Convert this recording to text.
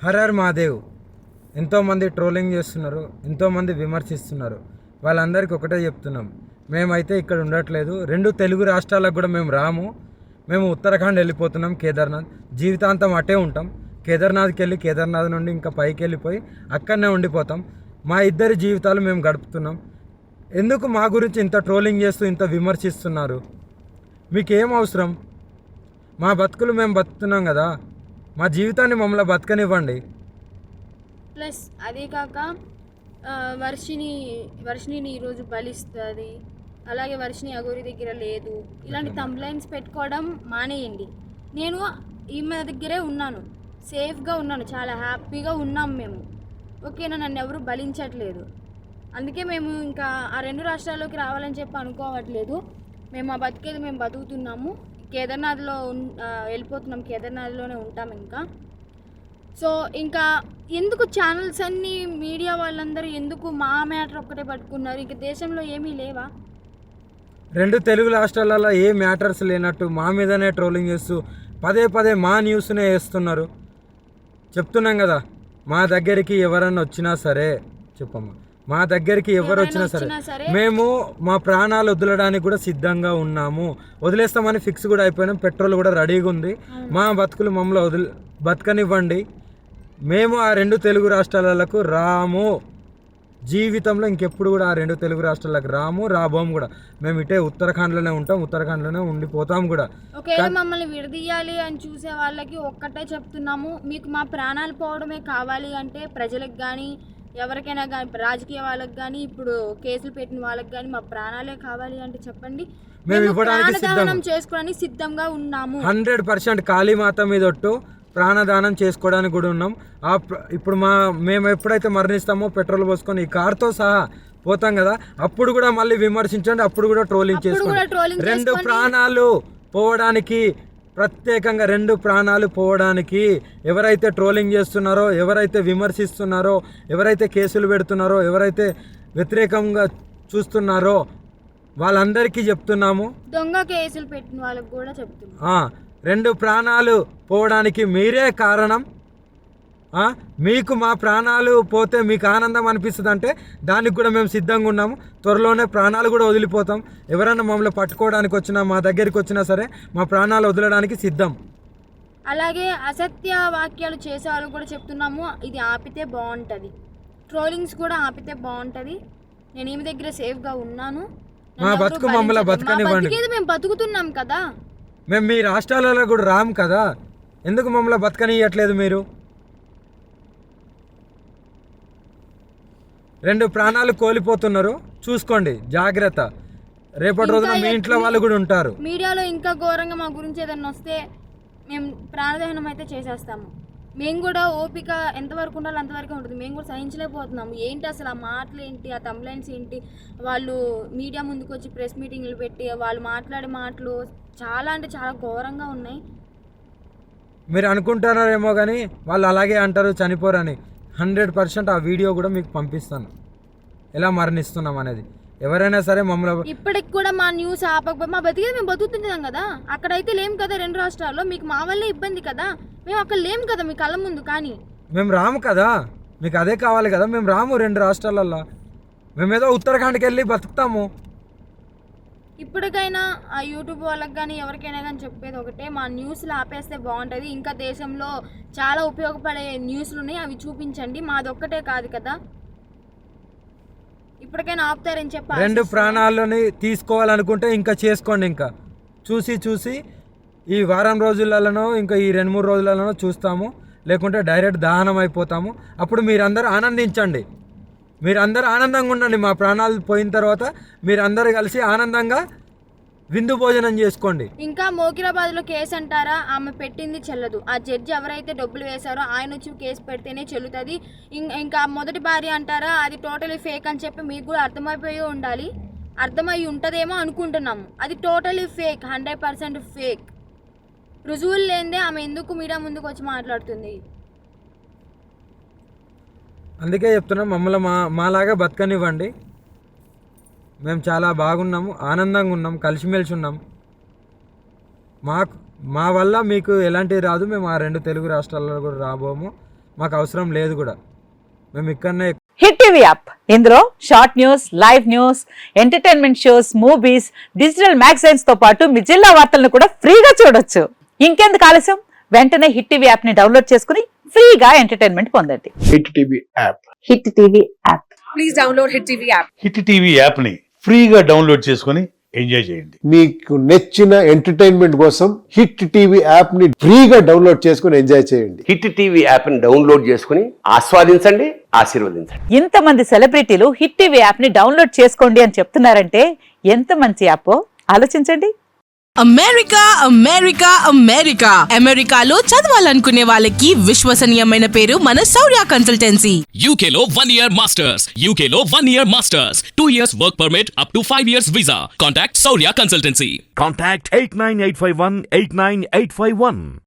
Her her Mahadev. ఎంతోమంది trolling చేస్తున్నారు, ఎంతోమంది విమర్శిస్తున్నారు. వాళ్ళందరికీ ఒకటే చెప్తున్నాం, మేమైతే ఇక్కడ ఉండట్లేదు. 2 తెలుగు రాష్ట్రాలకు కూడా మేము రాము. మేము ఉత్తరాఖండ్ వెళ్ళిపోతున్నాం, కేదార్నాథ్. జీవితాంతం అటే ఉంటాం. కేదార్నాథ్కి వెళ్ళి కేదార్నాథ్ నుండి ఇంకా పైకి వెళ్ళిపోయి అక్కడనే ఉండిపోతాం. మా ఇద్దరి జీవితాలు మేము గడుపుతున్నాం. ఎందుకు మా గురించి ఇంత ట్రోలింగ్ చేస్తూ ఇంత విమర్శిస్తున్నారు? మీకేం అవసరం? మా బతుకులు మేము బతుకుతున్నాం కదా, మా జీవితాన్ని మమ్మల్ని బతకనివ్వండి. ప్లస్ అదే కాక వర్షిని ఈరోజు బలిస్తుంది, అలాగే వర్షిని అగోరి దగ్గర లేదు, ఇలాంటి తంబ్లైన్స్ పెట్టుకోవడం మానేయండి. నేను ఈమె దగ్గరే ఉన్నాను, సేఫ్గా ఉన్నాను, చాలా హ్యాపీగా ఉన్నాం మేము. ఓకేనా, నన్ను ఎవరు బలించట్లేదు. అందుకే మేము ఇంకా ఆ 2 రాష్ట్రాల్లోకి రావాలని చెప్పి అనుకోవట్లేదు. మేము ఆ బతికేది మేము బతుకుతున్నాము. కేదార్నాథ్లో వెళ్ళిపోతున్నాం, కేదార్నాథ్లోనే ఉంటాం ఇంకా. సో ఇంకా ఎందుకు ఛానల్స్ అన్నీ, మీడియా వాళ్ళందరూ ఎందుకు మా మ్యాటర్ ఒక్కటే పట్టుకున్నారు? ఇంక దేశంలో ఏమీ లేవా? 2 తెలుగు రాష్ట్రాలలో ఏ మ్యాటర్స్ లేనట్టు మా మీదనే ట్రోలింగ్ చేస్తూ పదే పదే మా న్యూస్నే వేస్తున్నారు. చెప్తున్నాం కదా, మా దగ్గరికి ఎవరన్నా వచ్చినా సరే, చెప్పమ్మా, మా దగ్గరికి ఎవరు వచ్చినా సరే మేము మా ప్రాణాలు వదలడానికి కూడా సిద్ధంగా ఉన్నాము. వదిలేస్తామని ఫిక్స్ కూడా అయిపోయినాం. పెట్రోల్ కూడా రెడీగా ఉంది. మా బతుకులు మమ్మల్ని బతకనివ్వండి. మేము ఆ 2 తెలుగు రాష్ట్రాలకు రాము. జీవితంలో ఇంకెప్పుడు కూడా ఆ 2 తెలుగు రాష్ట్రాలకు రాబోము కూడా. మేము ఇటే ఉత్తరాఖండ్లోనే ఉంటాం, ఉత్తరాఖండ్లోనే ఉండిపోతాం కూడా. ఒకవేళ మమ్మల్ని విడదీయాలి అని చూసే వాళ్ళకి ఒక్కటే చెప్తున్నాము, మీకు మా ప్రాణాలు పోవడమే కావాలి అంటే ప్రజలకు కానీ ఎవరికైనా కానీ, రాజకీయ వాళ్ళకి కానీ, ఇప్పుడు కేసులు పెట్టిన వాళ్ళకి కానీ మా ప్రాణాలే కావాలి అంటే చెప్పండి, మేము ఇవ్వడానికి చేసుకోవడానికి సిద్ధంగా ఉన్నాము. 100% కాళీమాత మీద ఒట్టు ప్రాణదానం చేసుకోవడానికి కూడా ఉన్నాం. ఇప్పుడు మేము ఎప్పుడైతే మరణిస్తామో పెట్రోల్ పోసుకొని ఈ కార్తో సహా పోతాం కదా, అప్పుడు కూడా మళ్ళీ విమర్శించండి, అప్పుడు కూడా ట్రోలింగ్ చేసుకోండి. 2 ప్రాణాలు పోవడానికి, ప్రత్యేకంగా 2 ప్రాణాలు పోవడానికి ఎవరైతే ట్రోలింగ్ చేస్తున్నారో, ఎవరైతే విమర్శిస్తున్నారో, ఎవరైతే కేసులు పెడుతున్నారో, ఎవరైతే వ్యతిరేకంగా చూస్తున్నారో వాళ్ళందరికీ చెప్తున్నాము. దొంగ కేసులు పెట్టిన వాళ్ళకి కూడా చెప్తున్నాము, 2 ప్రాణాలు పోవడానికి మీరే కారణం. మీకు మా ప్రాణాలు పోతే మీకు ఆనందం అనిపిస్తుంది అంటే దానికి కూడా మేము సిద్ధంగా ఉన్నాము. త్వరలోనే ప్రాణాలు కూడా వదిలిపోతాం. ఎవరైనా మమ్మల్ని పట్టుకోవడానికి వచ్చినా, మా దగ్గరికి వచ్చినా సరే మా ప్రాణాలు వదలడానికి సిద్ధం. అలాగే అసత్య వాక్యాలు చేసే వాళ్ళు కూడా చెప్తున్నాము, ఇది ఆపితే బాగుంటుంది. ట్రోలింగ్స్ కూడా ఆపితే బాగుంటుంది. నేను ఈమె దగ్గర సేఫ్గా ఉన్నాను. మా బతుకు మమ్మల్ని బతకనివ్వండి. మేము బతుకుతున్నాం కదా, మేము మీ రాష్ట్రాలలో కూడా రాము కదా, ఎందుకు మమ్మల్ని బతకనియట్లేదు మీరు? 2 ప్రాణాలు కోల్పోతున్నారు, చూసుకోండి, జాగ్రత్త. రేపటి రోజున మీ ఇంట్లో వాళ్ళు కూడా ఉంటారు. మీడియాలో ఇంకా ఘోరంగా మా గురించి ఏదైనా వస్తే మేము ప్రాణదహనం అయితే చేసేస్తాము. మేము కూడా ఓపిక ఎంతవరకు ఉండాలో అంతవరకు ఉంటుంది. మేము కూడా సహించలేకపోతున్నాము. ఏంటి అసలు ఆ మాటలు ఏంటి, ఆ తంబ్లైన్స్ ఏంటి, వాళ్ళు మీడియా ముందుకు వచ్చి ప్రెస్ మీటింగ్లు పెట్టి వాళ్ళు మాట్లాడే మాటలు చాలా అంటే చాలా ఘోరంగా ఉన్నాయి. మీరు అనుకుంటున్నారేమో కానీ వాళ్ళు అలాగే అంటారు, చనిపోరని. 100% ఆ వీడియో కూడా మీకు పంపిస్తాను, ఎలా మరణిస్తున్నాం అనేది. ఎవరైనా సరే మమ్మల్ని ఇప్పటికి కూడా మా న్యూస్ ఆపకపోతే మా బతికేది మేము బతుకుతున్నాం కదా. అక్కడైతే లేం కదా 2 రాష్ట్రాల్లో, మీకు మా వల్లే ఇబ్బంది కదా. మేము అక్కడ లేం కదా మీ కళ్ళ ముందు, కానీ మేము రాము కదా, మీకు అదే కావాలి కదా. మేము రాము 2 రాష్ట్రాలల్లో, మేమేదో ఉత్తరాఖండ్కి వెళ్ళి బతుకుతాము. ఇప్పటికైనా ఆ యూట్యూబ్ వాళ్ళకి కానీ ఎవరికైనా కానీ చెప్పేది ఒకటే, మా న్యూస్లు ఆపేస్తే బాగుంటుంది. ఇంకా దేశంలో చాలా ఉపయోగపడే న్యూస్లు ఉన్నాయి, అవి చూపించండి. మాది ఒక్కటే కాదు కదా, ఇప్పటికైనా ఆపుతారని చెప్పి. 2 ప్రాణాలని తీసుకోవాలనుకుంటే ఇంకా చేసుకోండి. ఇంకా చూసి ఈ వారం రోజులలోనో ఇంకా ఈ 2-3 రోజులలోనో చూస్తాము, లేకుంటే డైరెక్ట్ దహనం అయిపోతాము. అప్పుడు మీరందరూ ఆనందించండి, మీరందరూ ఆనందంగా ఉండండి. మా ప్రాణాలు పోయిన తర్వాత మీరందరూ కలిసి ఆనందంగా విందు భోజనం చేసుకోండి. ఇంకా మోకిరాబాద్లో కేసు అంటారా, ఆమె పెట్టింది చెల్లదు. ఆ జడ్జి ఎవరైతే డబ్బులు వేశారో ఆయన వచ్చి కేసు పెడితేనే చెల్లుతుంది. ఇంకా మొదటి భార్య అంటారా, అది టోటలీ ఫేక్ అని చెప్పి మీకు కూడా అర్థమైపోయి ఉండాలి. అర్థమై ఉంటుందేమో అనుకుంటున్నాము. అది టోటలీ ఫేక్, 100% ఫేక్. రుజువులు లేనిదే ఆమె ఎందుకు మీడియా ముందుకు వచ్చి మాట్లాడుతుంది? అందుకే చెప్తున్నాం, మమ్మల్ని మాలాగా బతకనివ్వండి. మేము చాలా బాగున్నాము, ఆనందంగా ఉన్నాం, కలిసిమెలిసి ఉన్నాం. మా వల్ల మీకు ఎలాంటివి రాదు. మేము ఆ 2 తెలుగు రాష్ట్రాల్లో కూడా రాబోము. మాకు అవసరం లేదు కూడా. మేము ఇక్కడనే హిట్ టీవీ యాప్ ఇందులో short news, live news, entertainment shows, movies, digital magazines తో పాటు మీ జిల్లా వార్తలను కూడా ఫ్రీగా చూడొచ్చు. ఇంకెందుకు ఆలస్యం, వెంటనే హిట్ టీవీ యాప్ ని డౌన్లోడ్ చేసుకుని ఫ్రీగా ఎంటర్టైన్మెంట్ పొందండి. Hit TV app. Hit TV app. Please download Hit TV app. Hit TV యాప్ని ఫ్రీగా డౌన్లోడ్ చేసుకొని ఎంజాయ్ చేయండి. మీకు నచ్చిన ఎంటర్టైన్మెంట్ కోసం హిట్ టీవీ యాప్ ని ఫ్రీగా డౌన్లోడ్ చేసుకుని ఎంజాయ్ చేయండి. హిట్ టీవీ యాప్ని డౌన్లోడ్ చేసుకుని ఆస్వాదించండి, ఆశీర్వదించండి. ఇంతమంది సెలబ్రిటీలు హిట్ టీవీ యాప్ ని డౌన్లోడ్ చేసుకోండి అని చెప్తున్నారంటే ఎంత మంచి యాప్ ఆలోచించండి. అమెరికా అమెరికాలో చదవాలనుకునే వాళ్ళకి విశ్వసనీయమైన పేరు మన శౌర్య కన్సల్టెన్సీ. UK లో 1 year masters. UK లో 1 year masters. 2 years work permit up to 5 years visa. Contact Saurya Consultancy. Contact 89851 89851.